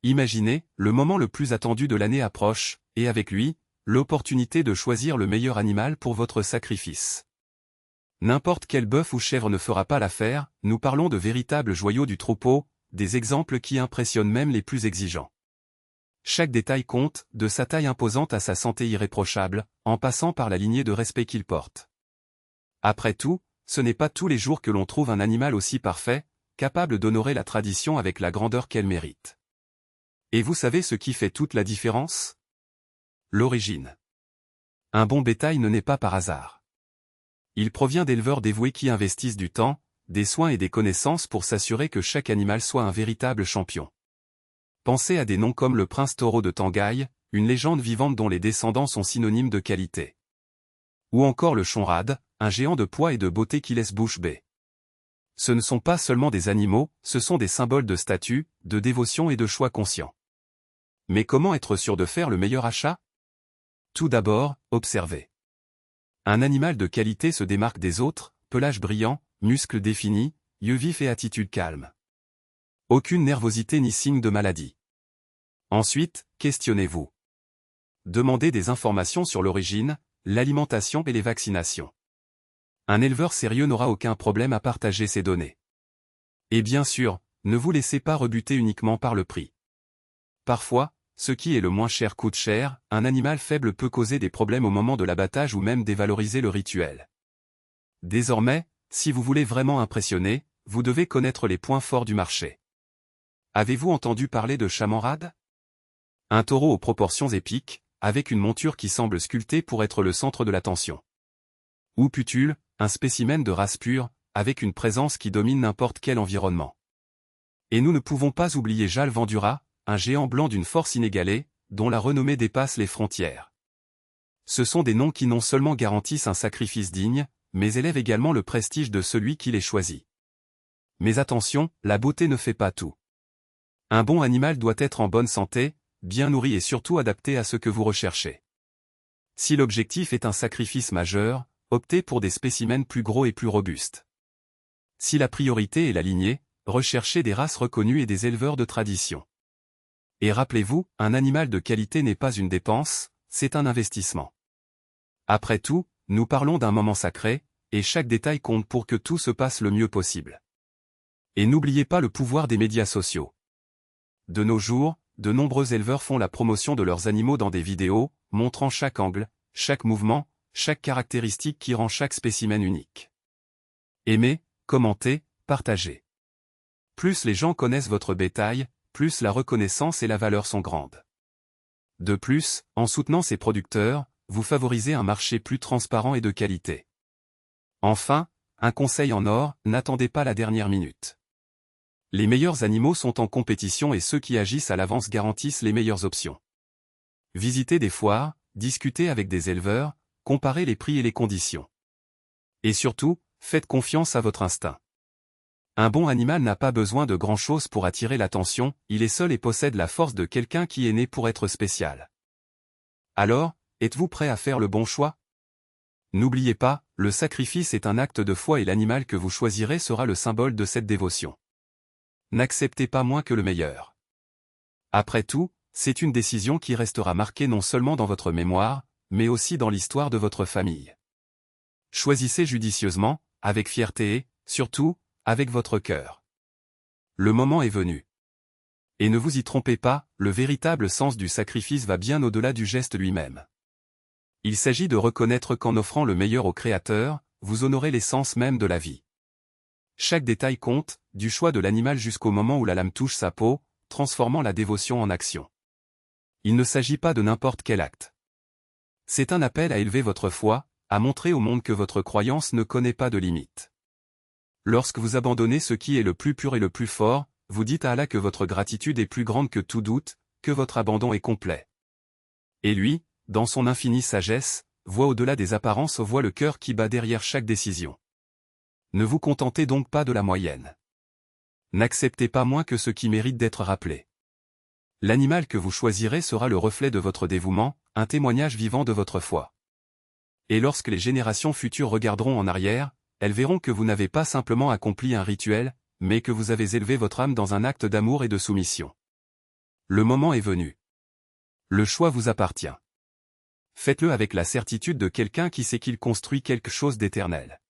Imaginez, le moment le plus attendu de l'année approche, et avec lui, l'opportunité de choisir le meilleur animal pour votre sacrifice. N'importe quel bœuf ou chèvre ne fera pas l'affaire, nous parlons de véritables joyaux du troupeau, des exemples qui impressionnent même les plus exigeants. Chaque détail compte, de sa taille imposante à sa santé irréprochable, en passant par la lignée de respect qu'il porte. Après tout, ce n'est pas tous les jours que l'on trouve un animal aussi parfait, capable d'honorer la tradition avec la grandeur qu'elle mérite. Et vous savez ce qui fait toute la différence? L'origine. Un bon bétail ne naît pas par hasard. Il provient d'éleveurs dévoués qui investissent du temps, des soins et des connaissances pour s'assurer que chaque animal soit un véritable champion. Pensez à des noms comme le prince taureau de Tangail, une légende vivante dont les descendants sont synonymes de qualité. Ou encore le Shonrad, un géant de poids et de beauté qui laisse bouche bée. Ce ne sont pas seulement des animaux, ce sont des symboles de statut, de dévotion et de choix conscients. Mais comment être sûr de faire le meilleur achat? Tout d'abord, observez. Un animal de qualité se démarque des autres, pelage brillant, muscles définis, yeux vifs et attitude calme. Aucune nervosité ni signe de maladie. Ensuite, questionnez-vous. Demandez des informations sur l'origine, l'alimentation et les vaccinations. Un éleveur sérieux n'aura aucun problème à partager ces données. Et bien sûr, ne vous laissez pas rebuter uniquement par le prix. Parfois, ce qui est le moins cher coûte cher, un animal faible peut causer des problèmes au moment de l'abattage ou même dévaloriser le rituel. Désormais, si vous voulez vraiment impressionner, vous devez connaître les points forts du marché. Avez-vous entendu parler de Chamanrad? Un taureau aux proportions épiques, avec une monture qui semble sculptée pour être le centre de l'attention. Ou Putul, un spécimen de race pure, avec une présence qui domine n'importe quel environnement. Et nous ne pouvons pas oublier Jal Vendura, un géant blanc d'une force inégalée, dont la renommée dépasse les frontières. Ce sont des noms qui non seulement garantissent un sacrifice digne, mais élèvent également le prestige de celui qui les choisit. Mais attention, la beauté ne fait pas tout. Un bon animal doit être en bonne santé, bien nourri et surtout adapté à ce que vous recherchez. Si l'objectif est un sacrifice majeur, optez pour des spécimens plus gros et plus robustes. Si la priorité est la lignée, recherchez des races reconnues et des éleveurs de tradition. Et rappelez-vous, un animal de qualité n'est pas une dépense, c'est un investissement. Après tout, nous parlons d'un moment sacré, et chaque détail compte pour que tout se passe le mieux possible. Et n'oubliez pas le pouvoir des médias sociaux. De nos jours, de nombreux éleveurs font la promotion de leurs animaux dans des vidéos, montrant chaque angle, chaque mouvement, chaque caractéristique qui rend chaque spécimen unique. Aimez, commentez, partagez. Plus les gens connaissent votre bétail, plus la reconnaissance et la valeur sont grandes. De plus, en soutenant ces producteurs, vous favorisez un marché plus transparent et de qualité. Enfin, un conseil en or, n'attendez pas la dernière minute. Les meilleurs animaux sont en compétition et ceux qui agissent à l'avance garantissent les meilleures options. Visitez des foires, discutez avec des éleveurs, comparez les prix et les conditions. Et surtout, faites confiance à votre instinct. Un bon animal n'a pas besoin de grand-chose pour attirer l'attention, il est seul et possède la force de quelqu'un qui est né pour être spécial. Alors, êtes-vous prêt à faire le bon choix? N'oubliez pas, le sacrifice est un acte de foi et l'animal que vous choisirez sera le symbole de cette dévotion. N'acceptez pas moins que le meilleur. Après tout, c'est une décision qui restera marquée non seulement dans votre mémoire, mais aussi dans l'histoire de votre famille. Choisissez judicieusement, avec fierté et, surtout, avec votre cœur. Le moment est venu. Et ne vous y trompez pas, le véritable sens du sacrifice va bien au-delà du geste lui-même. Il s'agit de reconnaître qu'en offrant le meilleur au Créateur, vous honorez l'essence même de la vie. Chaque détail compte, du choix de l'animal jusqu'au moment où la lame touche sa peau, transformant la dévotion en action. Il ne s'agit pas de n'importe quel acte. C'est un appel à élever votre foi, à montrer au monde que votre croyance ne connaît pas de limite. Lorsque vous abandonnez ce qui est le plus pur et le plus fort, vous dites à Allah que votre gratitude est plus grande que tout doute, que votre abandon est complet. Et lui, dans son infinie sagesse, voit au-delà des apparences, voit le cœur qui bat derrière chaque décision. Ne vous contentez donc pas de la moyenne. N'acceptez pas moins que ce qui mérite d'être rappelé. L'animal que vous choisirez sera le reflet de votre dévouement, un témoignage vivant de votre foi. Et lorsque les générations futures regarderont en arrière, elles verront que vous n'avez pas simplement accompli un rituel, mais que vous avez élevé votre âme dans un acte d'amour et de soumission. Le moment est venu. Le choix vous appartient. Faites-le avec la certitude de quelqu'un qui sait qu'il construit quelque chose d'éternel.